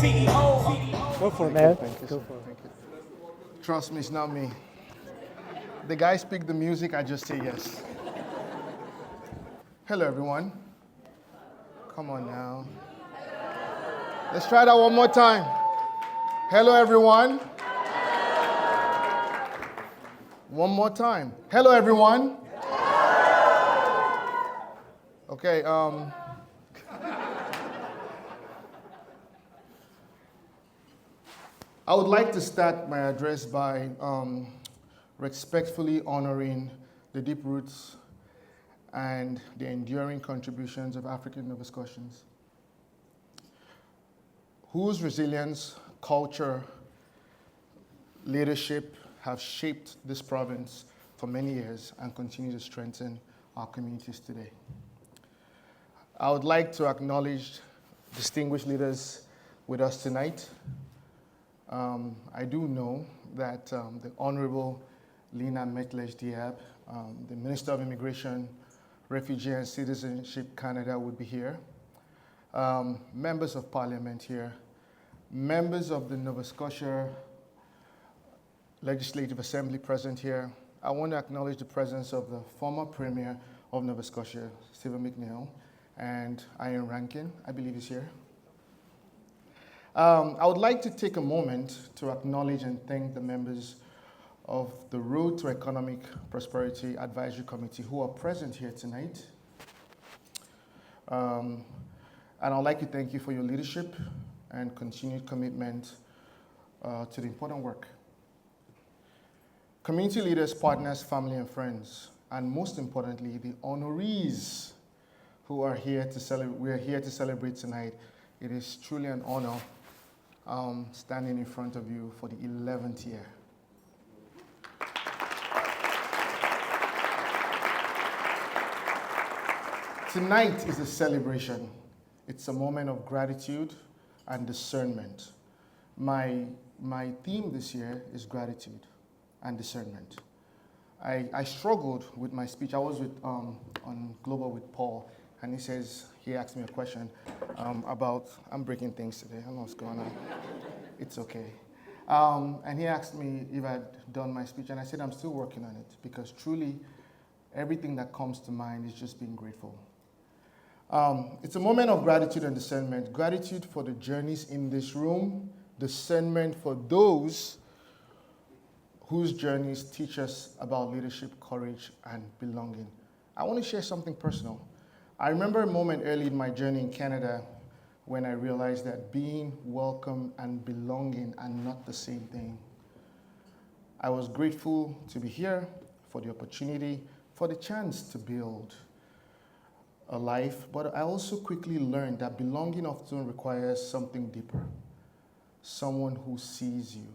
CEO. Go for it, Thank you, man. thank you, Go sir. for it. Thank you. Trust me, it's not me. The guys pick the music, I just say yes. Hello, everyone. Come on now. Let's try that one more time. Hello, everyone. One more time. Hello, everyone. Okay, I would like to start my address by respectfully honoring the deep roots and the enduring contributions of African Nova Scotians, whose resilience, culture, leadership have shaped this province for many years and continue to strengthen our communities today. I would like to acknowledge distinguished leaders with us tonight. I do know that the Honorable Lina Metlesh Diab, the Minister of Immigration, Refugee and Citizenship Canada would be here. Members of Parliament here, members of the Nova Scotia Legislative Assembly present here. I want to acknowledge the presence of the former Premier of Nova Scotia, Stephen McNeill, and Ian Rankin, I believe is here. I would like to take a moment to acknowledge and thank the members of the Road to Economic Prosperity Advisory Committee who are present here tonight. And I'd like to thank you for your leadership and continued commitment to the important work. Community leaders, partners, family, and friends, and most importantly, the honorees who are here to celebrate. We are here to celebrate tonight. It is truly an honor standing in front of you for the 11th year. Tonight is a celebration. It's a moment of gratitude and discernment. My theme this year is gratitude and discernment. I struggled with my speech. I was on Global with Paul, and he asked me a question about, I'm breaking things today, I don't know what's going on. It's okay. And he asked me if I'd done my speech, and I said I'm still working on it, because truly, everything that comes to mind is just being grateful. It's a moment of gratitude and discernment. Gratitude for the journeys in this room, discernment for those whose journeys teach us about leadership, courage, and belonging. I want to share something personal. I remember a moment early in my journey in Canada when I realized that being welcome and belonging are not the same thing. I was grateful to be here, for the opportunity, for the chance to build a life, but I also quickly learned that belonging often requires something deeper. Someone who sees you.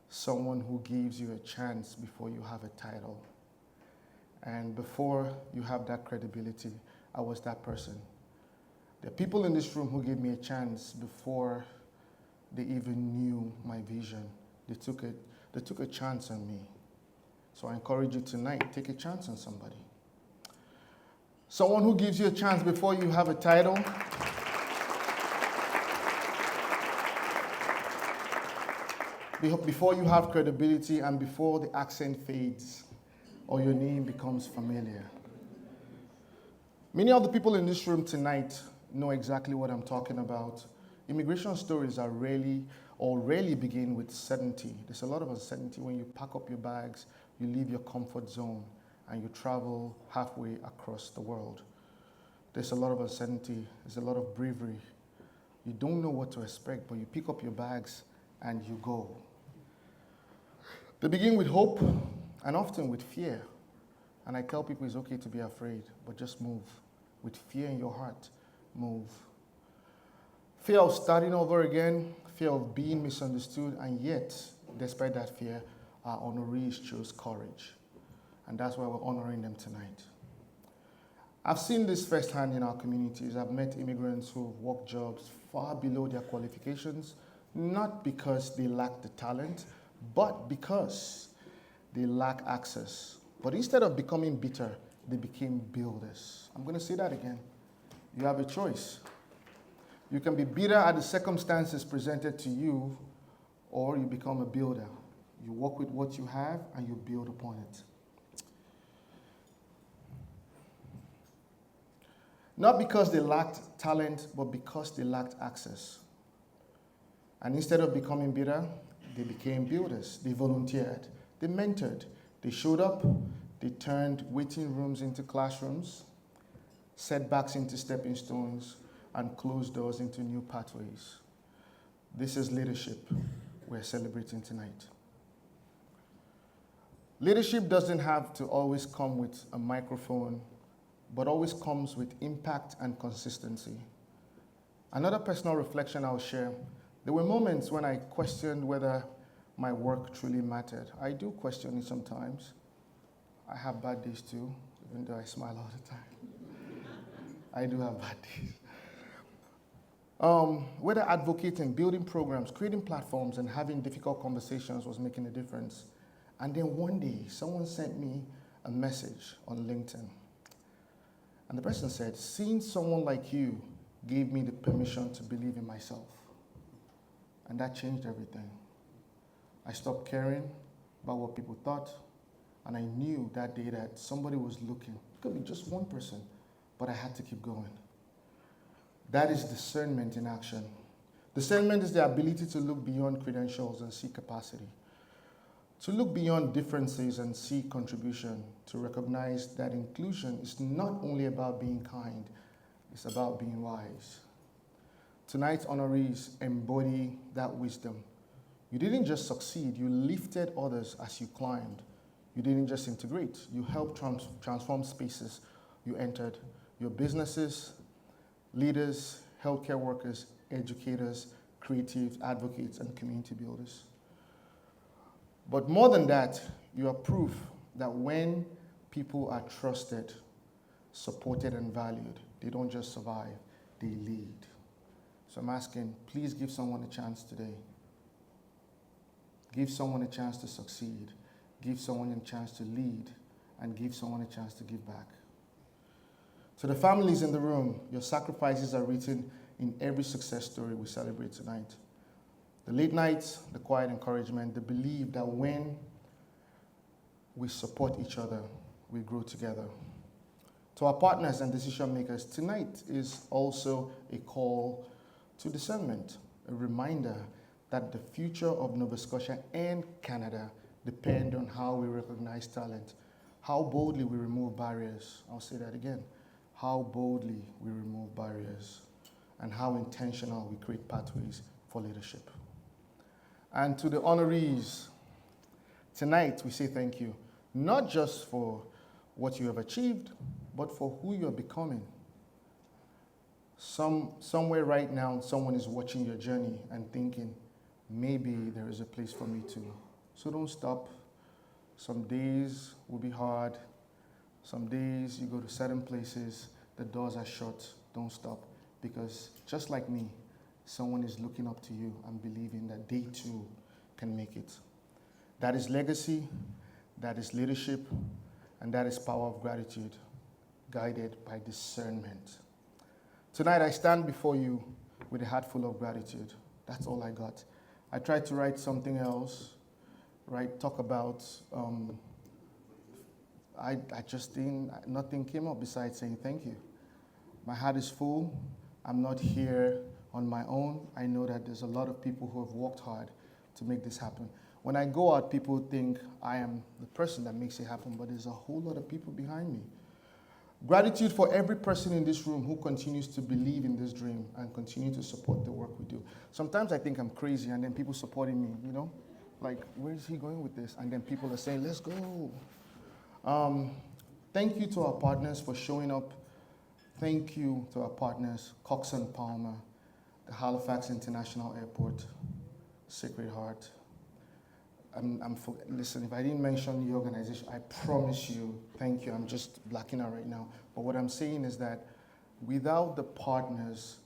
Someone who gives you a chance before you have a title. And before you have that credibility, I was that person. There are people in this room who gave me a chance before they even knew my vision. They took a chance on me. So I encourage you tonight, take a chance on somebody. Someone who gives you a chance before you have a title. Before you have credibility and before the accent fades or your name becomes familiar. Many of the people in this room tonight know exactly what I'm talking about. Immigration stories are rarely begin with certainty. There's a lot of uncertainty when you pack up your bags, you leave your comfort zone, and you travel halfway across the world. There's a lot of uncertainty, there's a lot of bravery. You don't know what to expect, but you pick up your bags and you go. They begin with hope and often with fear. And I tell people it's okay to be afraid, but just move. With fear in your heart, move. Fear of starting over again, fear of being misunderstood, and yet, despite that fear, our honorees chose courage. And that's why we're honoring them tonight. I've seen this firsthand in our communities. I've met immigrants who've worked jobs far below their qualifications, not because they lack the talent, but because they lack access. But instead of becoming bitter, they became builders. I'm going to say that again. You have a choice. You can be bitter at the circumstances presented to you, or you become a builder. You work with what you have and you build upon it. Not because they lacked talent, but because they lacked access. And instead of becoming bitter, they became builders. They volunteered. They mentored. They showed up. They turned waiting rooms into classrooms, setbacks into stepping stones, and closed doors into new pathways. This is leadership we're celebrating tonight. Leadership doesn't have to always come with a microphone, but always comes with impact and consistency. Another personal reflection I'll share, there were moments when I questioned whether my work truly mattered. I do question it sometimes. I have bad days too, even though I smile all the time. I do have bad days. Whether advocating, building programs, creating platforms, and having difficult conversations was making a difference. And then one day, someone sent me a message on LinkedIn. And the person said, seeing someone like you gave me the permission to believe in myself. And that changed everything. I stopped caring about what people thought, and I knew that day that somebody was looking. It could be just one person, but I had to keep going. That is discernment in action. Discernment is the ability to look beyond credentials and see capacity. To look beyond differences and see contribution. To recognize that inclusion is not only about being kind, it's about being wise. Tonight's honorees embody that wisdom. You didn't just succeed, you lifted others as you climbed. You didn't just integrate, you helped transform spaces you entered. Your businesses, leaders, healthcare workers, educators, creatives, advocates, and community builders. But more than that, you are proof that when people are trusted, supported, and valued, they don't just survive, they lead. So I'm asking, please give someone a chance today. Give someone a chance to succeed. Give someone a chance to lead. And give someone a chance to give back. To the families in the room, your sacrifices are written in every success story we celebrate tonight. The late nights, the quiet encouragement, the belief that when we support each other, we grow together. To our partners and decision makers, tonight is also a call to discernment, a reminder that the future of Nova Scotia and Canada depend on how we recognize talent, how boldly we remove barriers. I'll say that again. How boldly we remove barriers, and how intentional we create pathways for leadership. And to the honorees, tonight we say thank you, not just for what you have achieved, but for who you're becoming. Somewhere right now, someone is watching your journey and thinking, maybe there is a place for me too. So don't stop. Some days will be hard. Some days you go to certain places, the doors are shut. Don't stop, because just like me, someone is looking up to you and believing that they too can make it. That is legacy, that is leadership, and that is power of gratitude, guided by discernment. Tonight I stand before you with a heart full of gratitude. That's all I got. I tried to write something else, talk about, I just didn't, nothing came up besides saying thank you. My heart is full. I'm not here on my own. I know that there's a lot of people who have worked hard to make this happen. When I go out, people think I am the person that makes it happen, but there's a whole lot of people behind me. Gratitude for every person in this room who continues to believe in this dream and continue to support the work we do. Sometimes I think I'm crazy, and then people supporting me, like, where is he going with this? And then people are saying, let's go. Thank you to our partners for showing up. Thank you to our partners, Cox & Palmer, the Halifax International Airport, Sacred Heart. Listen, if I didn't mention the organization, I promise you, thank you. I'm just blacking out right now. But what I'm saying is that without the partners,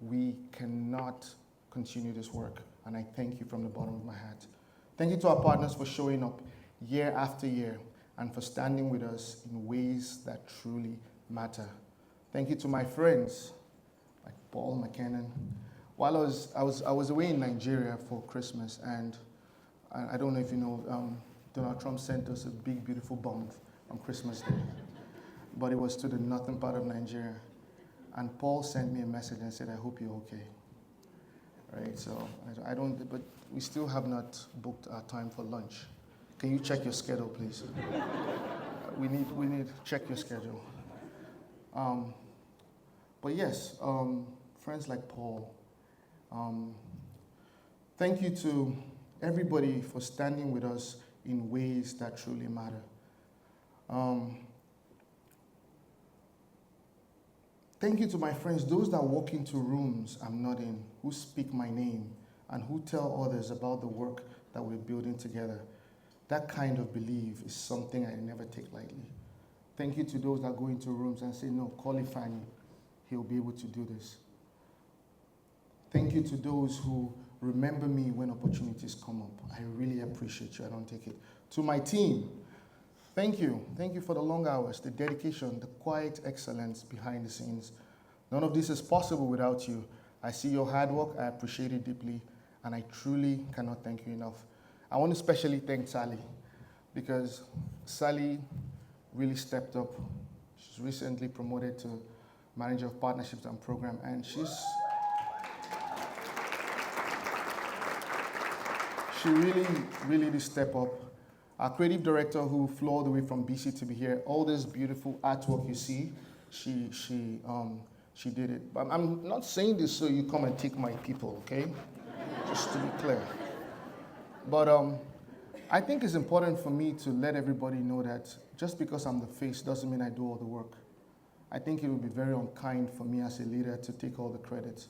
we cannot continue this work. And I thank you from the bottom of my heart. Thank you to our partners for showing up year after year and for standing with us in ways that truly matter. Thank you to my friends, my Paul McKinnon. While I was away in Nigeria for Christmas, and I don't know if you know, Donald Trump sent us a big, beautiful bomb on Christmas Day, but it was to the northern part of Nigeria. And Paul sent me a message and said, "I hope you're okay." Right, so I don't, but we still have not booked our time for lunch. Can you check your schedule, please? We need to check your schedule. But yes, friends like Paul, thank you to everybody for standing with us in ways that truly matter. Thank you to my friends, those that walk into rooms I'm not in, who speak my name, and who tell others about the work that we're building together. That kind of belief is something I never take lightly. Thank you to those that go into rooms and say, "No, call Ifeanyi, he'll be able to do this." Thank you to those who remember me when opportunities come up. I really appreciate you, I don't take it. To my team, thank you. Thank you for the long hours, the dedication, the quiet excellence behind the scenes. None of this is possible without you. I see your hard work, I appreciate it deeply, and I truly cannot thank you enough. I want to especially thank Sally, because Sally really stepped up. She's recently promoted to Manager of Partnerships and Program, and she really did step up. Our creative director who flew all the way from BC to be here, all this beautiful artwork you see, she did it. But I'm not saying this so you come and take my people, okay? Just to be clear. But I think it's important for me to let everybody know that just because I'm the face doesn't mean I do all the work. I think it would be very unkind for me as a leader to take all the credit.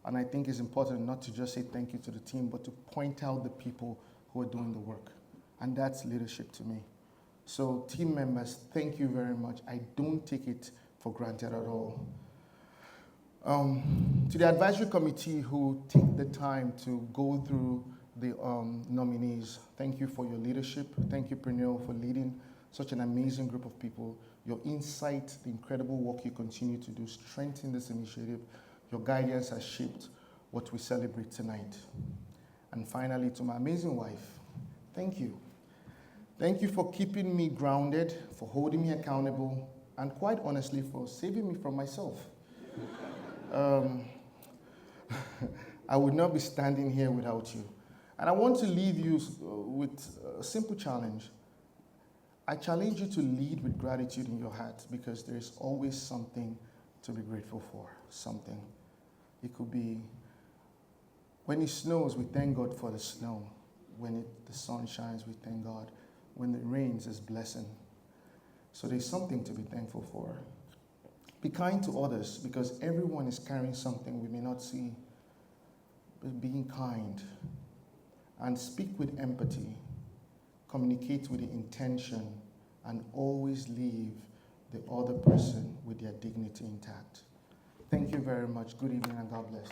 And I think it's important not to just say thank you to the team, but to point out the people who are doing the work. And that's leadership to me. So team members, thank you very much. I don't take it for granted at all. To the advisory committee who take the time to go through the nominees, thank you for your leadership. Thank you, Pernille, for leading such an amazing group of people. Your insight, the incredible work you continue to do, strengthen this initiative. Your guidance has shaped what we celebrate tonight. And finally, to my amazing wife, thank you. Thank you for keeping me grounded, for holding me accountable, and quite honestly, for saving me from myself. I would not be standing here without you. And I want to leave you with a simple challenge. I challenge you to lead with gratitude in your heart, because there is always something to be grateful for, something. It could be when it snows, we thank God for the snow. When the sun shines, we thank God. When it rains, it's blessing. So there's something to be thankful for. Be kind to others, because everyone is carrying something we may not see. But being kind and speak with empathy, communicate with the intention, and always leave the other person with their dignity intact. Thank you very much. Good evening and God bless.